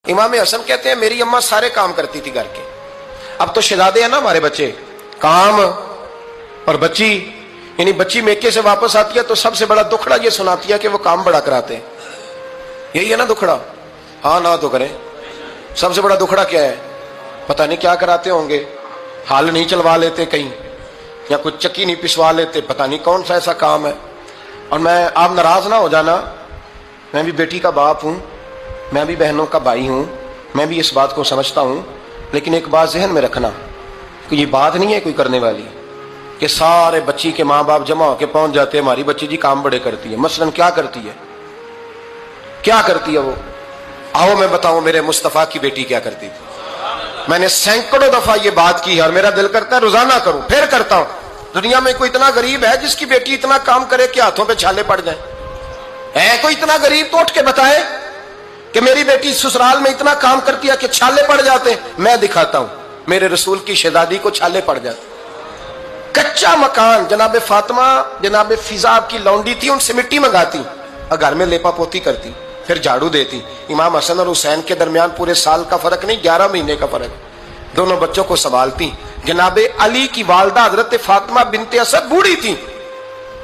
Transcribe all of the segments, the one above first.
امام حسن کہتے ہیں میری اماں سارے کام کرتی تھی گھر کے. اب تو شہزادے ہیں نا ہمارے بچے, کام اور بچی, یعنی بچی میکے سے واپس آتی ہے تو سب سے بڑا دکھڑا یہ سناتی ہے کہ وہ کام بڑا کراتے ہیں. یہی ہے نا دکھڑا؟ ہاں نہ تو کریں. سب سے بڑا دکھڑا کیا ہے؟ پتہ نہیں کیا کراتے ہوں گے, ہال نہیں چلوا لیتے کہیں, یا کچھ چکی نہیں پسوا لیتے, پتہ نہیں کون سا ایسا کام ہے. اور میں, آپ ناراض نہ ہو جانا, میں بھی بیٹی کا باپ ہوں, میں بھی بہنوں کا بھائی ہوں, میں بھی اس بات کو سمجھتا ہوں, لیکن ایک بات ذہن میں رکھنا کہ یہ بات نہیں ہے کوئی کرنے والی کہ سارے بچی کے ماں باپ جمع ہو کے پہنچ جاتے ہیں ہماری بچی جی کام بڑے کرتی ہے. مثلاً کیا کرتی ہے, کیا کرتی ہے وہ؟ آؤ میں بتاؤں میرے مصطفیٰ کی بیٹی کیا کرتی تھی. میں نے سینکڑوں دفعہ یہ بات کی ہے اور میرا دل کرتا ہے روزانہ کروں, پھر کرتا ہوں. دنیا میں کوئی اتنا غریب ہے جس کی بیٹی اتنا کام کرے کہ ہاتھوں پہ چھالے پڑ جائیں؟ ہے کوئی اتنا غریب تو اٹھ کے بتائے کہ میری بیٹی سسرال میں اتنا کام کرتی ہے کہ چھالے پڑ جاتے ہیں. میں دکھاتا ہوں, میرے رسول کی شہزادی کو چھالے پڑ جاتے. کچا مکان, جناب فاطمہ جناب فضا کی لونڈی تھی, ان سے مٹی منگاتی اور گھر میں لیپا پوتی کرتی, پھر جھاڑو دیتی. امام حسن اور حسین کے درمیان پورے سال کا فرق نہیں, 11 مہینے کا فرق. دونوں بچوں کو سنبھالتی. جناب علی کی والدہ حضرت فاطمہ بنت اسد بوڑھی تھی.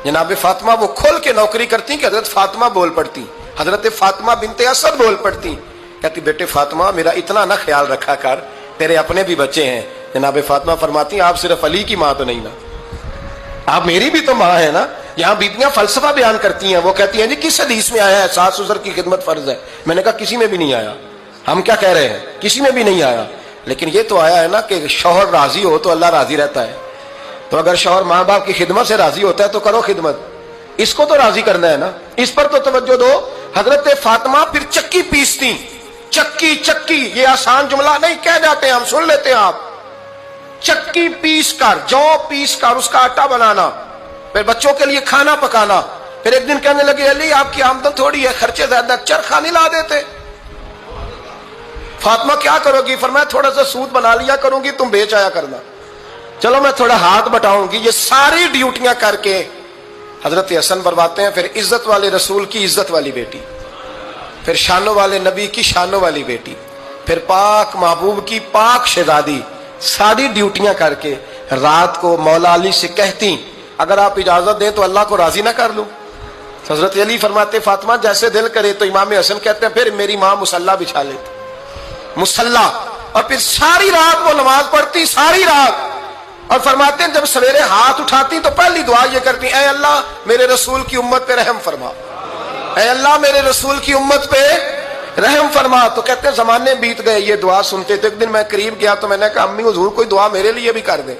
جناب فاطمہ وہ کھول کے نوکری کرتی کہ حضرت فاطمہ بول پڑتی, حضرت فاطمہ بنت اسد بول پڑتی. کہتی بیٹے فاطمہ میرا اتنا نہ خیال رکھا کر, تیرے اپنے بھی بچے ہیں. جناب فاطمہ فرماتی آپ صرف علی کی ماں تو نہیں نا, آپ میری بھی تو ماں ہے نا. یہاں بیبیاں فلسفہ بیان کرتی ہیں, وہ کہتی ہیں جی کس حدیث میں آیا ہے ساس سسر کی خدمت فرض ہے؟ میں نے کہا کسی میں بھی نہیں آیا. ہم کیا کہہ رہے ہیں, کسی میں بھی نہیں آیا, لیکن یہ تو آیا ہے نا کہ شوہر راضی ہو تو اللہ راضی رہتا ہے. تو اگر شوہر ماں باپ کی خدمت سے راضی ہوتا ہے تو کرو خدمت, اس کو تو راضی کرنا ہے نا, اس پر تو توجہ دو. حضرت فاطمہ پھر چکی پیستی. چکی چکی یہ آسان جملہ نہیں, کہہ جاتے ہیں ہم, سن لیتے ہیں آپ. چکی پیس کر, جو پیس کر اس کا آٹا بنانا, پھر بچوں کے لیے کھانا پکانا. پھر ایک دن کہنے لگے علی آپ کی آمدن تھوڑی ہے, خرچے زیادہ, چرخا نہیں لا دیتے. فاطمہ کیا کرو گی؟ فرمایا تھوڑا سا سود بنا لیا کروں گی, تم بیچ آیا کرنا. چلو میں تھوڑا ہاتھ بٹاؤں گی. یہ ساری ڈیوٹیاں کر کے حضرت حسن برواتے ہیں. پھر عزت والے رسول کی عزت والی بیٹی, پھر شانوں والے نبی کی شانوں والی بیٹی, پھر پاک محبوب کی پاک شہزادی, ساری ڈیوٹیاں کر کے رات کو مولا علی سے کہتی اگر آپ اجازت دیں تو اللہ کو راضی نہ کر لوں. حضرت علی فرماتے فاطمہ جیسے دل کرے. تو امام حسن کہتے ہیں پھر میری ماں مصلی بچھا لیتی, مصلی, اور پھر ساری رات وہ نماز پڑھتی, ساری رات. اور فرماتے ہیں جب سویرے ہاتھ اٹھاتی تو پہلی دعا یہ کرتی اے اللہ میرے رسول کی امت پہ رحم فرما, اے اللہ میرے رسول کی امت پہ رحم فرما. تو کہتے ہیں زمانے بیت گئے یہ دعا سنتے. تو ایک دن میں قریب گیا تو میں نے کہا امی حضور کوئی دعا میرے لیے بھی کر دیں,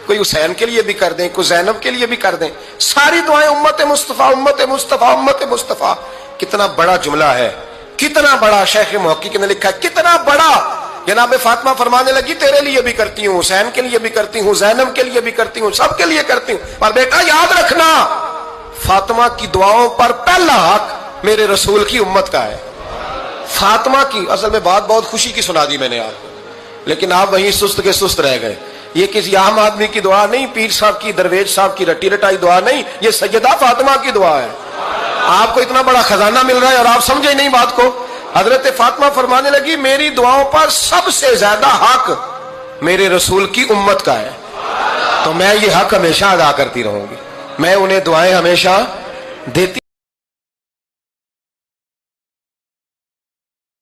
کوئی حسین کے لیے بھی کر دیں, کوئی زینب کے لیے بھی کر دیں. ساری دعائیں امت مصطفیٰ امت مصطفیٰ امت مصطفیٰ. کتنا بڑا جملہ ہے, کتنا بڑا. شیخ محقق نے لکھا کتنا بڑا. جناب فاطمہ فرمانے لگی تیرے لیے بھی کرتی ہوں, حسین کے لیے بھی کرتی ہوں, زینب کے لیے بھی کرتی ہوں, سب کے لیے کرتی ہوں. پر بیٹا یاد رکھنا فاطمہ کی دعاؤں پر پہلا حق میرے رسول کی امت کا ہے. فاطمہ کی اصل میں بات بہت خوشی کی سنا دی میں نے آپ کو, لیکن آپ وہیں سست کے سست رہ گئے. یہ کسی عام آدمی کی دعا نہیں, پیر صاحب کی, درویش صاحب کی رٹی رٹائی دعا نہیں, یہ سیدہ فاطمہ کی دعا ہے. آپ کو اتنا بڑا خزانہ مل رہا ہے اور آپ سمجھے نہیں بات کو. حضرت فاطمہ فرمانے لگی میری دعاؤں پر سب سے زیادہ حق میرے رسول کی امت کا ہے, تو میں یہ حق ہمیشہ ادا کرتی رہوں گی, میں انہیں دعائیں ہمیشہ دیتی